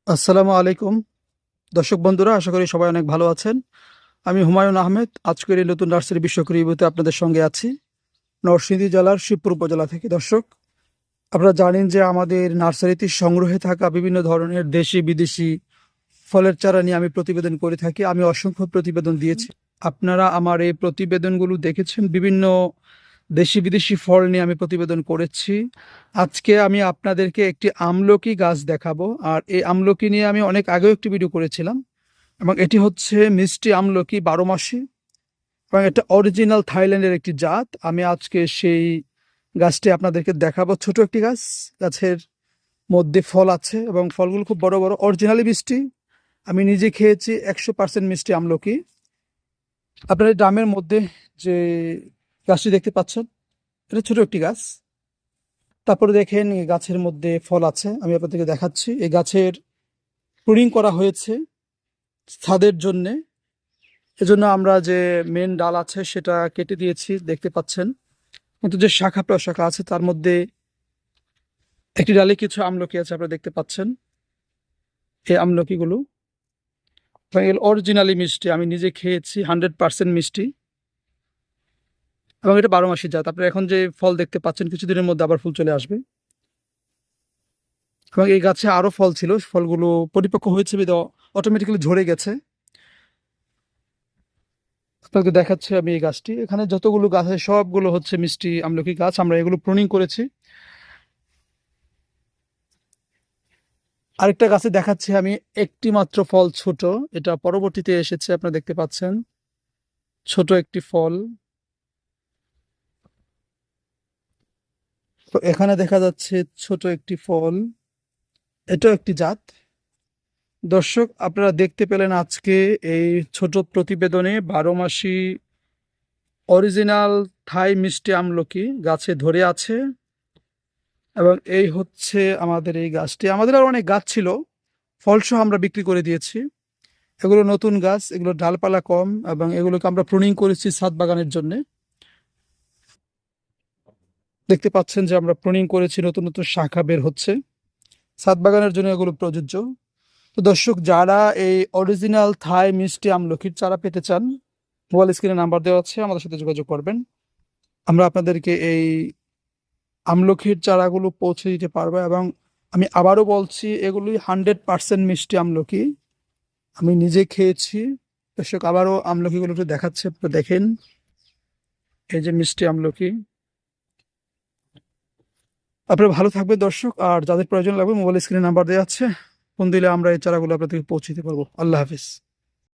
আসসালামু আলাইকুম দর্শক বন্ধুরা, আশা করি সবাই অনেক ভালো আছেন। আমি হুমায়ুন আহমেদ আজকের এই নতুন নার্সারি বিশ্বক রিভিউতে আপনাদের সঙ্গে আছি নরসিংদী জেলার শিবপুর উপজেলা থেকে। দর্শক, আপনারা জানেন যে আমাদের নার্সারিতে সংগ্রহে থাকা বিভিন্ন ধরনের দেশি বিদেশি ফলের চারা নিয়ে আমি প্রতিবেদন করে থাকি। আমি অসংখ্য প্রতিবেদন দিয়েছি, আপনারা আমার এই প্রতিবেদনগুলো দেখেছেন। বিভিন্ন দেশি বিদেশি ফল নিয়ে আমি প্রতিবেদন করেছি। আজকে আমি আপনাদেরকে একটি আমলকি গাছ দেখাবো, আর এই আমলকি নিয়ে আমি অনেক আগেও একটি ভিডিও করেছিলাম, এবং এটি হচ্ছে মিষ্টি আমলকি 12 মাসি, এবং এটা অরিজিনাল থাইল্যান্ডের একটি জাত। আমি আজকে সেই গাছটি আপনাদেরকে দেখাবো। ছোট একটি গাছ, গাছের মধ্যে ফল আছে এবং ফলগুলো খুব বড় বড়, অরিজিনালি মিষ্টি। আমি নিজে খেয়েছি, 100% মিষ্টি আমলকি। আপনার এই ড্রামের মধ্যে যে গাছটি দেখতে পাচ্ছেন, এটা ছোট একটি গাছ। তারপরে দেখেন এই গাছের মধ্যে ফল আছে, আমি আপনাদেরকে দেখাচ্ছি। এই গাছের প্রুনিং করা হয়েছে ছাদের জন্যে, এজন্য আমরা যে মেন ডাল আছে সেটা কেটে দিয়েছি, দেখতে পাচ্ছেন। কিন্তু যে শাখা প্রশাখা আছে তার মধ্যে একটি ডালে কিছু আমলকি আছে, আপনারা দেখতে পাচ্ছেন। এই আমলকিগুলো অরিজিনালি মিষ্টি, আমি নিজে খেয়েছি, 100% মিষ্টি, এবং এটা 12 মাসি জাত। আপনারা এখন যে ফল দেখতে পাচ্ছেন, কিছুদিনের মধ্যে আবার ফুল চলে আসবে। এবং এই গাছে আরো ফল ছিল, ফলগুলো পরিপক্ক হয়েছে, অটোমেটিক্যালি ঝরে গেছে। আপনাকে দেখাচ্ছি আমি এই গাছটি। এখানে যতগুলো গাছ আছে সবগুলো হচ্ছে মিষ্টি আমলকি গাছ, আমরা এগুলো প্রুনিং করেছি। আরেকটা গাছে দেখাচ্ছি আমি, একটি মাত্র ফল ছোট, এটা পরবর্তীতে এসেছে, আপনারা দেখতে পাচ্ছেন ছোট একটি ফল। তো এখানে দেখা যাচ্ছে ছোট একটি ফল, এটাও একটি জাত। দর্শক, আপনারা দেখতে পেলেন আজকে এই ছোট প্রতিবেদনে 12 মাসি অরিজিনাল থাই মিষ্টি আমলকি গাছে ধরে আছে। এবং এই হচ্ছে আমাদের এই গাছটি। আমাদের আরো অনেক গাছ ছিল, ফলসহ আমরা বিক্রি করে দিয়েছি। এগুলো নতুন গাছ, এগুলো ডালপালা কম, এবং এগুলোকে আমরা প্রুনিং করেছি ছাদ বাগানের জন্য। দেখতে পাচ্ছেন যে আমরা প্রুনিং করেছি, নতুন নতুন শাখা বের হচ্ছে, ছাদ বাগানের জন্য এগুলো প্রযোজ্য। তো দর্শক, যারা এই অরিজিনাল থাই মিষ্টি আমলকির চারা পেতে চান, মোবাইল স্ক্রিনে নাম্বার দেওয়া আছে, আমাদের সাথে যোগাযোগ করবেন। আমরা আপনাদেরকে এই আমলকির চারাগুলো পৌঁছে দিতে পারবো। এবং আমি আবারও বলছি, এগুলি 100% মিষ্টি আমলকি, আমি নিজে খেয়েছি। দর্শক, আবারও আমলকিগুলো একটু দেখাচ্ছে, আপনারা দেখেন। এই যে মিষ্টি আমলকি। আপনারা ভালো থাকবেন দর্শক, আর যাদের প্রয়োজন লাগবে মোবাইল স্ক্রিনে নাম্বার দেওয়া আছে, ফোন দিলে আমরা এই চারাগুলো আপনাদেরকে পৌঁছে দিতে পারবো। আল্লাহ হাফিজ।